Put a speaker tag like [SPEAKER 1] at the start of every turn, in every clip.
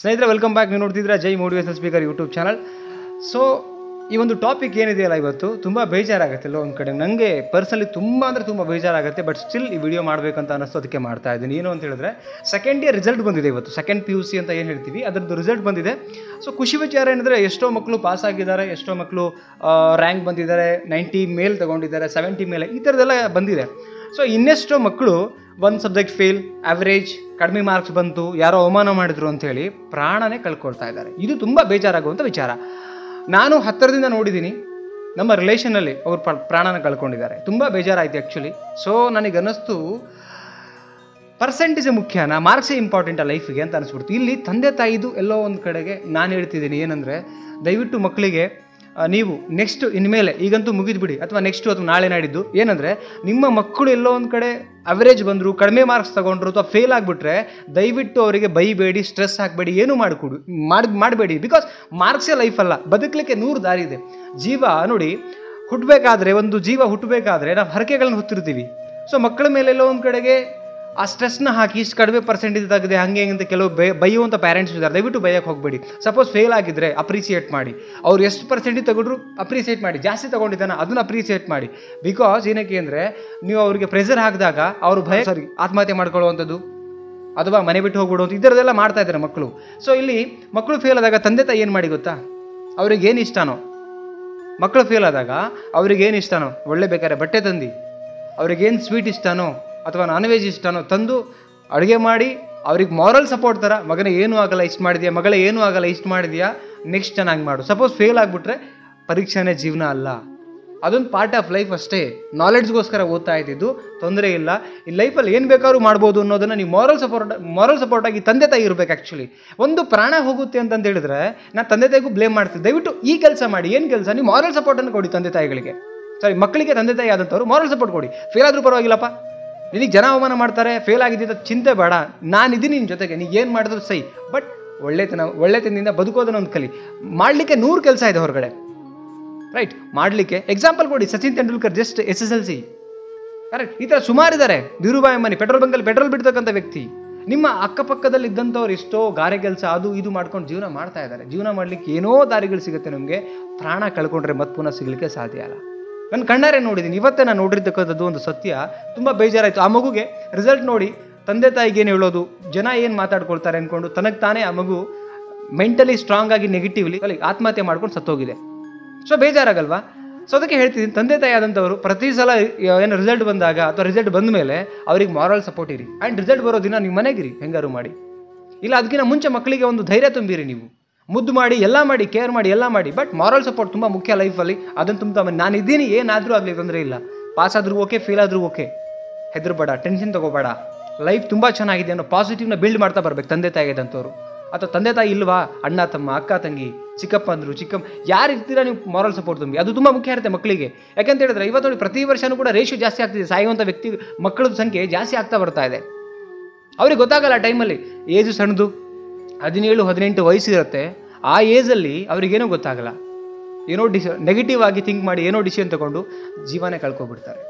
[SPEAKER 1] ಸ್ನೇಹಿತರೆ welcome back. ನೀವು ನೋಡ್ತಿದ್ರೆ Jai motivation speaker YouTube channel. So ಈ ಒಂದು ಟಾಪಿಕ್ ಏನಿದೆಯಲ್ಲ ಇವತ್ತು ತುಂಬ ಬೇಜಾರಾಗುತ್ತೆ ಎಲ್ಲೋ ಒಂದು ಕಡೆ. ನನಗೆ ಪರ್ಸನಲಿ ತುಂಬ ಅಂದರೆ ತುಂಬ ಬೇಜಾರಾಗುತ್ತೆ. ಬಟ್ ಸ್ಟಿಲ್ ಈ ವಿಡಿಯೋ ಮಾಡಬೇಕಂತ ಅನ್ನಿಸ್ತು, ಅದಕ್ಕೆ ಮಾಡ್ತಾ ಇದ್ದೀನಿ. ಏನು ಅಂತ ಹೇಳಿದ್ರೆ ಸೆಕೆಂಡ್ ಇಯರ್ ರಿಸಲ್ಟ್ ಬಂದಿದೆ ಇವತ್ತು. ಸೆಕೆಂಡ್ PUC ಅಂತ ಏನು ಹೇಳ್ತೀವಿ ಅದರದ್ದು ರಿಸಲ್ಟ್ ಬಂದಿದೆ. ಸೊ ಖುಷಿ ವಿಚಾರ ಏನಂದರೆ ಎಷ್ಟೋ ಮಕ್ಕಳು ಪಾಸ್ ಆಗಿದ್ದಾರೆ, ಎಷ್ಟೋ ಮಕ್ಕಳು ರ್ಯಾಂಕ್ ಬಂದಿದ್ದಾರೆ, 90 ಮೇಲೆ ತೊಗೊಂಡಿದ್ದಾರೆ, 70 ಮೇಲೆ, ಈ ಥರದ್ದೆಲ್ಲ ಬಂದಿದೆ. ಸೊ ಇನ್ನೆಷ್ಟೋ ಮಕ್ಕಳು ಒಂದು ಸಬ್ಜೆಕ್ಟ್ ಫೇಲ್, ಆವ್ರೇಜ್, ಕಡಿಮೆ ಮಾರ್ಕ್ಸ್ ಬಂತು, ಯಾರೋ ಅವಮಾನ ಮಾಡಿದ್ರು ಅಂಥೇಳಿ ಪ್ರಾಣನೇ ಕಳ್ಕೊಳ್ತಾ ಇದ್ದಾರೆ. ಇದು ತುಂಬ ಬೇಜಾರಾಗುವಂಥ ವಿಚಾರ. ನಾನು ಹತ್ತಿರದಿಂದ ನೋಡಿದ್ದೀನಿ, ನಮ್ಮ ರಿಲೇಷನಲ್ಲಿ ಅವ್ರು ಪ್ರಾಣನ ಕಳ್ಕೊಂಡಿದ್ದಾರೆ. ತುಂಬ ಬೇಜಾರಾಯಿತು ಆ್ಯಕ್ಚುಲಿ. ಸೊ ನನಗನ್ನಿಸ್ತು ಪರ್ಸೆಂಟೇಜ್ ಮುಖ್ಯನಾ, ಮಾರ್ಕ್ಸೇ ಇಂಪಾರ್ಟೆಂಟಾ ಲೈಫಿಗೆ ಅಂತ ಅನಿಸ್ಬಿಡ್ತು. ಇಲ್ಲಿ ತಂದೆ ತಾಯಿದು ಎಲ್ಲೋ ಒಂದು ಕಡೆಗೆ ನಾನು ಹೇಳ್ತಿದ್ದೀನಿ ಏನಂದರೆ, ದಯವಿಟ್ಟು ಮಕ್ಕಳಿಗೆ ನೀವು ನೆಕ್ಸ್ಟ್ ಇನ್ಮೇಲೆ, ಈಗಂತೂ ಮುಗಿದ್ಬಿಡಿ, ಅಥವಾ ನೆಕ್ಸ್ಟು ಅಥವಾ ನಾಳೆ ನಾಡಿದ್ದು ಏನಂದರೆ, ನಿಮ್ಮ ಮಕ್ಕಳು ಎಲ್ಲೋ ಒಂದು ಕಡೆ ಅವರೇಜ್ ಬಂದರು, ಕಡಿಮೆ ಮಾರ್ಕ್ಸ್ ತೊಗೊಂಡ್ರು ಅಥವಾ ಫೇಲ್ ಆಗಿಬಿಟ್ರೆ ದಯವಿಟ್ಟು ಅವರಿಗೆ ಬೈಬೇಡಿ, ಸ್ಟ್ರೆಸ್ ಹಾಕಬೇಡಿ, ಏನೂ ಮಾಡಬೇಡಿ. ಬಿಕಾಸ್ ಮಾರ್ಕ್ಸೇ ಲೈಫ್ ಅಲ್ಲ, ಬದುಕಲಿಕ್ಕೆ 100 ದಾರಿ ಇದೆ. ಜೀವ ನೋಡಿ, ಹುಟ್ಟಬೇಕಾದ್ರೆ, ಒಂದು ಜೀವ ಹುಟ್ಟಬೇಕಾದ್ರೆ ನಾವು ಹರಕೆಗಳನ್ನ ಹೊತ್ತಿರ್ತೀವಿ. ಸೊ ಮಕ್ಕಳ ಮೇಲೆಲ್ಲೋ ಒಂದು ಕಡೆಗೆ ಆ ಸ್ಟ್ರೆಸ್ನ ಹಾಕಿ ಇಷ್ಟು ಕಡಿಮೆ ಪರ್ಸೆಂಟೇಜ್ ತೆಗೆದೆ ಹಂಗೆ ಅಂತ ಕೆಲವು ಬೈಯುವಂಥ ಪ್ಯಾರೆಂಟ್ಸ್ ಇದ್ದಾರೆ. ದಯವಿಟ್ಟು ಬೈಯಕ್ಕೆ ಹೋಗಬೇಡಿ. ಸಪೋಸ್ ಫೇಲ್ ಆಗಿದ್ದರೆ ಅಪ್ರಿಸಿಯೇಟ್ ಮಾಡಿ. ಅವ್ರು ಎಷ್ಟು ಪರ್ಸೆಂಟೇಜ್ ತಗೊಂಡ್ರು ಅಪ್ರಿಸಿಯೇಟ್ ಮಾಡಿ. ಜಾಸ್ತಿ ತೊಗೊಂಡಿದ್ದಾನೆ ಅದನ್ನು ಅಪ್ರಿಸಿಯೇಟ್ ಮಾಡಿ. ಬಿಕಾಸ್ ಏನಕ್ಕೆ ಅಂದರೆ, ನೀವು ಅವರಿಗೆ ಪ್ರೆಷರ್ ಹಾಕಿದಾಗ ಅವರು ಆತ್ಮಹತ್ಯೆ ಮಾಡ್ಕೊಳ್ಳುವಂಥದ್ದು ಅಥವಾ ಮನೆ ಬಿಟ್ಟು ಹೋಗ್ಬಿಡುವಂಥ ಈ ಥರದ್ದೆಲ್ಲ ಮಾಡ್ತಾ ಇದ್ದಾರೆ ಮಕ್ಕಳು. ಸೊ ಇಲ್ಲಿ ಮಕ್ಕಳು ಫೇಲ್ ಆದಾಗ ತಂದೆ ತಾಯಿ ಏನು ಮಾಡಿ ಗೊತ್ತಾ, ಅವ್ರಿಗೇನು ಇಷ್ಟನೋ, ಮಕ್ಕಳು ಫೇಲ್ ಆದಾಗ ಅವ್ರಿಗೇನು ಇಷ್ಟನೋ ಒಳ್ಳೆ ಬೇಕಾದ್ರೆ ಬಟ್ಟೆ ತಂದು, ಅವ್ರಿಗೇನು ಸ್ವೀಟ್ ಇಷ್ಟನೋ ಅಥವಾ ನಾನ್ ವೆಜ್ ಇಷ್ಟನೋ ತಂದು ಅಡುಗೆ ಮಾಡಿ ಅವ್ರಿಗೆ ಮಾರಲ್ ಸಪೋರ್ಟ್ ಥರ, ಮಗನೇ ಏನೂ ಆಗಲ್ಲ ಇಷ್ಟು ಮಾಡಿದ್ಯಾ, ಮಗಳೇ ಏನೂ ಆಗಲ್ಲ ಇಷ್ಟು ಮಾಡಿದ್ಯಾ, ನೆಕ್ಸ್ಟ್ ಚೆನ್ನಾಗಿ ಮಾಡು. ಸಪೋಸ್ ಫೇಲ್ ಆಗಿಬಿಟ್ರೆ ಪರೀಕ್ಷೆನೇ ಜೀವನ ಅಲ್ಲ, ಅದೊಂದು ಪಾರ್ಟ್ ಆಫ್ ಲೈಫ್ ಅಷ್ಟೇ. ನಾಲೆಡ್ಜ್ಗೋಸ್ಕರ ಓದ್ತಾ ಇದ್ದಿದ್ದು, ತೊಂದರೆ ಇಲ್ಲ. ಈ ಲೈಫಲ್ಲಿ ಏನು ಬೇಕಾದ್ರೂ ಮಾಡ್ಬೋದು ಅನ್ನೋದನ್ನು ನೀವು ಮಾರಲ್ ಸಪೋರ್ಟಾಗಿ ತಂದೆ ತಾಯಿ ಇರಬೇಕು. ಆ್ಯಕ್ಚುಲಿ ಒಂದು ಪ್ರಾಣ ಹೋಗುತ್ತೆ ಅಂತ ಹೇಳಿದ್ರೆ ನಾನು ತಂದೆ ತಾಯಿಗೂ ಬ್ಲೇಮ್ ಮಾಡ್ತೀನಿ. ದಯವಿಟ್ಟು ಈ ಕೆಲಸ ಮಾಡಿ. ಏನು ಕೆಲಸ? ನೀವು ಮಾರಲ್ ಸಪೋರ್ಟನ್ನು ಕೊಡಿ ತಂದೆ ತಾಯಿಗಳಿಗೆ. ಮಕ್ಕಳಿಗೆ ತಂದೆ ತಾಯಿ ಆದಂಥವ್ರು ಮಾರಲ್ ಸಪೋರ್ಟ್ ಕೊಡಿ. ಫೇಲ್ ಆದರೂ ಪರವಾಗಿಲ್ಲಪ್ಪ, ನಿನಗೆ ಜನ ಅವಮಾನ ಮಾಡ್ತಾರೆ, ಫೇಲ್ ಆಗಿದ್ದ ಚಿಂತೆ ಬೇಡ, ನಾನಿದ್ದೀನಿ ನಿನ್ನ ಜೊತೆಗೆ, ನೀ ಏನು ಮಾಡಿದ್ರು ಸೈ. ಬಟ್ ಒಳ್ಳೆತನದಿಂದ ಬದುಕೋದನ್ನ ಒಂದು ಕಲಿ. ಮಾಡಲಿಕ್ಕೆ 100 ಕೆಲಸ ಇದೆ ಹೊರಗಡೆ, ರೈಟ್? ಮಾಡಲಿಕ್ಕೆ ಎಕ್ಸಾಂಪಲ್ ಕೊಡಿ. Sachin Tendulkar just SSLC, correct? ಈ ಥರ ಸುಮಾರಿದ್ದಾರೆ. ಧೀರುಭಾಯಿ ಅಂಬಾನಿ ಪೆಟ್ರೋಲ್ ಬಂಕಲ್ಲಿ ಪೆಟ್ರೋಲ್ ಬಿಡ್ತಕ್ಕಂಥ ವ್ಯಕ್ತಿ. ನಿಮ್ಮ ಅಕ್ಕಪಕ್ಕದಲ್ಲಿ ಇದ್ದಂಥವ್ರು ಎಷ್ಟೋ ಗಾರೆ ಕೆಲಸ ಅದು ಇದು ಮಾಡ್ಕೊಂಡು ಜೀವನ ಮಾಡ್ತಾ ಇದ್ದಾರೆ. ಜೀವನ ಮಾಡಲಿಕ್ಕೆ ಏನೋ ದಾರಿಗಳು ಸಿಗುತ್ತೆ ನಮಗೆ. ಪ್ರಾಣ ಕಳ್ಕೊಂಡ್ರೆ ಮತ್ತೆ ಪುನಃ ಸಿಗಲಿಕ್ಕೆ ಸಾಧ್ಯ ಅಲ್ಲ. ನನ್ನ ಕಣ್ಣಾರೆ ನೋಡಿದ್ದೀನಿ. ಇವತ್ತೇ ನಾನು ನೋಡಿರ್ತಕ್ಕಂಥದ್ದು ಒಂದು ಸತ್ಯ. ತುಂಬ ಬೇಜಾರಾಯಿತು. ಆ ಮಗುಗೆ ರಿಸಲ್ಟ್ ನೋಡಿ ತಂದೆ ತಾಯಿಗೆ ಏನು ಹೇಳೋದು, ಜನ ಏನು ಮಾತಾಡ್ಕೊಳ್ತಾರೆ ಅಂದ್ಕೊಂಡು ತನಗೆ ತಾನೇ ಆ ಮಗು ಮೆಂಟಲಿ ಸ್ಟ್ರಾಂಗ್ ಆಗಿ ನೆಗೆಟಿವ್ಲಿ ಆತ್ಮಹತ್ಯೆ ಮಾಡ್ಕೊಂಡು ಸತ್ತೋಗಿದೆ. ಸೊ ಬೇಜಾರಾಗಲ್ವಾ? ಸೊ ಅದಕ್ಕೆ ಹೇಳ್ತಿದ್ದೀನಿ, ತಂದೆ ತಾಯಿ ಆದಂಥವರು ಪ್ರತಿ ಸಲ ಏನು ರಿಸಲ್ಟ್ ಬಂದಾಗ ಅಥವಾ ರಿಸಲ್ಟ್ ಬಂದ ಮೇಲೆ ಅವ್ರಿಗೆ ಮಾರಲ್ ಸಪೋರ್ಟ್ ಇರಿ. ಆ್ಯಂಡ್ ರಿಸಲ್ಟ್ ಬರೋ ದಿನ ನೀವು ಮನೆಗಿರಿ, ಹೆಂಗಾರು ಮಾಡಿ. ಇಲ್ಲ ಅದಕ್ಕಿಂತ ಮುಂಚೆ ಮಕ್ಕಳಿಗೆ ಒಂದು ಧೈರ್ಯ ತುಂಬಿರಿ. ನೀವು ಮುದ್ದು ಮಾಡಿ, ಎಲ್ಲ ಮಾಡಿ, ಕೇರ್ ಮಾಡಿ, ಎಲ್ಲ ಮಾಡಿ. ಬಟ್ ಮಾರಲ್ ಸಪೋರ್ಟ್ ತುಂಬ ಮುಖ್ಯ ಲೈಫಲ್ಲಿ. ಅದನ್ನು ತುಂಬ ನಾನು ಇದ್ದೀನಿ, ಏನಾದರೂ ಆಗಲಿ ತೊಂದರೆ ಇಲ್ಲ. ಪಾಸ್ ಆದರೂ ಓಕೆ, ಫೇಲ್ ಆದರೂ ಓಕೆ, ಹೆದರಬೇಡ, ಟೆನ್ಷನ್ ತೊಗೋಬೇಡ. ಲೈಫ್ ತುಂಬ ಚೆನ್ನಾಗಿದೆ ಅನ್ನೋ ಪಾಸಿಟಿವ್ನ ಬಿಲ್ಡ್ ಮಾಡ್ತಾ ಬರ್ಬೇಕು ತಂದೆ ತಾಯಿ ಆದಂಥವ್ರು. ಅಥವಾ ತಂದೆ ತಾಯಿ ಇಲ್ವಾ, ಅಣ್ಣ ತಮ್ಮ, ಅಕ್ಕ ತಂಗಿ, ಚಿಕ್ಕಪ್ಪ ಅಂದರು, ಚಿಕ್ಕಮ್ಮ, ಯಾರು ಇರ್ತೀರಾ ನೀವು ಮಾರಲ್ ಸಪೋರ್ಟ್ ತುಂಬಿ. ಅದು ತುಂಬ ಮುಖ್ಯ ಇರುತ್ತೆ ಮಕ್ಕಳಿಗೆ. ಯಾಕಂತ ಹೇಳಿದ್ರೆ ಇವತ್ತು ನೋಡಿ ಪ್ರತಿ ವರ್ಷವೂ ಕೂಡ ರೇಷಿಯೋ ಜಾಸ್ತಿ ಆಗ್ತಿದೆ. ಸಾಯುವಂಥ ವ್ಯಕ್ತಿ ಮಕ್ಕಳ ಸಂಖ್ಯೆ ಜಾಸ್ತಿ ಆಗ್ತಾ ಬರ್ತಾ ಇದೆ. ಅವ್ರಿಗೆ ಗೊತ್ತಾಗಲ್ಲ ಆ ಟೈಮಲ್ಲಿ. ಏಜು ಸಣ್ಣದು, 17-18 ವಯಸ್ಸಿರುತ್ತೆ. ಆ ಏಜಲ್ಲಿ ಅವ್ರಿಗೇನೋ ಗೊತ್ತಾಗಲ್ಲ. ಏನೋ ನೆಗೆಟಿವ್ ಆಗಿ ಥಿಂಕ್ ಮಾಡಿ ಏನೋ ಡಿಸಿಷನ್ ತೊಗೊಂಡು ಜೀವನೇ ಕಳ್ಕೊಬಿಡ್ತಾರೆ.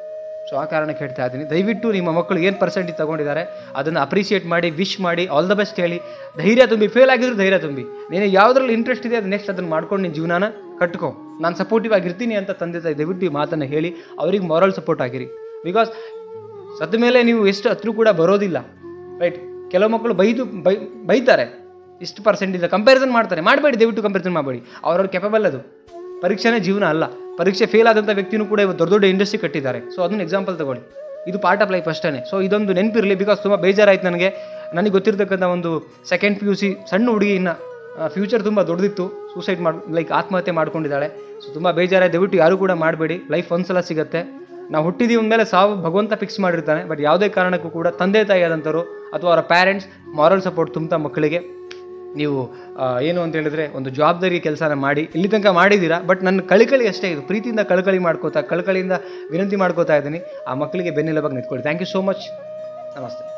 [SPEAKER 1] ಸೊ ಆ ಕಾರಣಕ್ಕೆ ಹೇಳ್ತಾ ಇದ್ದೀನಿ, ದಯವಿಟ್ಟು ನಿಮ್ಮ ಮಕ್ಕಳು ಏನು ಪರ್ಸೆಂಟೇಜ್ ತೊಗೊಂಡಿದ್ದಾರೆ ಅದನ್ನು ಅಪ್ರಿಷಿಯೇಟ್ ಮಾಡಿ, ವಿಶ್ ಮಾಡಿ, ಆಲ್ ದ ಬೆಸ್ಟ್ ಹೇಳಿ, ಧೈರ್ಯ ತುಂಬಿ. ಫೇಲ್ ಆಗಿದ್ರು ಧೈರ್ಯ ತುಂಬಿ. ನೀನು ಯಾವುದ್ರಲ್ಲಿ ಇಂಟ್ರೆಸ್ಟ್ ಇದೆ ಅದು ನೆಕ್ಸ್ಟ್ ಅದನ್ನು ಮಾಡ್ಕೊಂಡು ನಿನ್ನ ಜೀವನನ ಕಟ್ಕೊ. ನಾನು ಸಪೋರ್ಟಿವ್ ಆಗಿರ್ತೀನಿ ಅಂತ ತಂದೆ ತಾಯಿ ದಯವಿಟ್ಟು ಈ ಮಾತನ್ನು ಹೇಳಿ ಅವ್ರಿಗೆ ಮಾರಲ್ ಸಪೋರ್ಟ್ ಆಗಿರಿ. ಬಿಕಾಸ್ ಸತ್ತ ಮೇಲೆ ನೀವು ಎಷ್ಟು ಹತ್ರೂ ಕೂಡ ಬರೋದಿಲ್ಲ, ರೈಟ್? ಕೆಲವು ಮಕ್ಕಳು ಬೈತಾರೆ, ಇಷ್ಟು ಪರ್ಸೆಂಟೇಜ್ ಕಂಪ್ಯಾರಿಸನ್ ಮಾಡ್ತಾರೆ. ಮಾಡಬೇಡಿ, ದಯವಿಟ್ಟು ಕಂಪ್ಯಾರಿಸನ್ ಮಾಡಬೇಡಿ. ಅವ್ರವ್ರ ಕೆಪಬಲ್. ಅದು ಪರೀಕ್ಷೆನೇ ಜೀವನ ಅಲ್ಲ. ಪರೀಕ್ಷೆ ಫೇಲ್ ಆದಂಥ ವ್ಯಕ್ತಿನೂ ಕೂಡ ಇವತ್ತು ದೊಡ್ಡ ಇಂಡಸ್ಟ್ರಿ ಕಟ್ಟಿದ್ದಾರೆ. ಸೊ ಅದನ್ನು ಎಕ್ಸಾಂಪಲ್ ತಗೊಳ್ಳಿ. ಇದು ಪಾರ್ಟ್ ಆಫ್ ಲೈಫ್ ಅಷ್ಟೇ. ಸೊ ಇದೊಂದು ನೆನಪಿರಲಿ. ಬಿಕಾಸ್ ತುಂಬ ಬೇಜಾರಾಯ್ತು ನನಗೆ ಗೊತ್ತಿರ್ತಕ್ಕಂಥ ಒಂದು ಸೆಕೆಂಡ್ PUC ಸಣ್ಣ ಹುಡುಗಿ, ಇನ್ನು ಫ್ಯೂಚರ್ ತುಂಬ ದೊಡ್ಡದಿತ್ತು, ಸೂಸೈಡ್ ಆತ್ಮಹತ್ಯೆ ಮಾಡ್ಕೊಂಡಿದ್ದಾಳೆ. ಸೊ ತುಂಬ ಬೇಜಾರಾಯ್ತು. ದಯವಿಟ್ಟು ಯಾರು ಕೂಡ ಮಾಡಬೇಡಿ. ಲೈಫ್ ಒಂದ್ಸಲ ಸಿಗುತ್ತೆ. ನಾವು ಹುಟ್ಟಿದೀವಿ ಅಂದಮೇಲೆ ಸಾವು ಭಗವಂತ ಫಿಕ್ಸ್ ಮಾಡಿರ್ತಾನೆ. ಬಟ್ ಯಾವುದೇ ಕಾರಣಕ್ಕೂ ಕೂಡ ತಂದೆ ತಾಯಿ ಆದಂಥವ್ರು ಅಥವಾ ಅವರ ಪ್ಯಾರೆಂಟ್ಸ್ ಮಾರಲ್ ಸಪೋರ್ಟ್ ತುಂಬ ಮಕ್ಕಳಿಗೆ ನೀವು ಏನು ಅಂತ ಹೇಳಿದ್ರೆ ಒಂದು ಜವಾಬ್ದಾರಿ ಕೆಲಸನ ಮಾಡಿ. ಇಲ್ಲಿ ತನಕ ಮಾಡಿದ್ದೀರಾ. ಬಟ್ ನನ್ನ ಕಳಕಳಿ ಅಷ್ಟೇ ಇದು. ಪ್ರೀತಿಯಿಂದ ಕಳಕಳಿಯಿಂದ ವಿನಂತಿ ಮಾಡ್ಕೋತಾ ಇದ್ದೀನಿ, ಆ ಮಕ್ಕಳಿಗೆ ಬೆನ್ನೆಲುಬಾಗಿ ನಿಂತ್ಕೊಳ್ಳಿ. Thank you so much. ನಮಸ್ತೆ.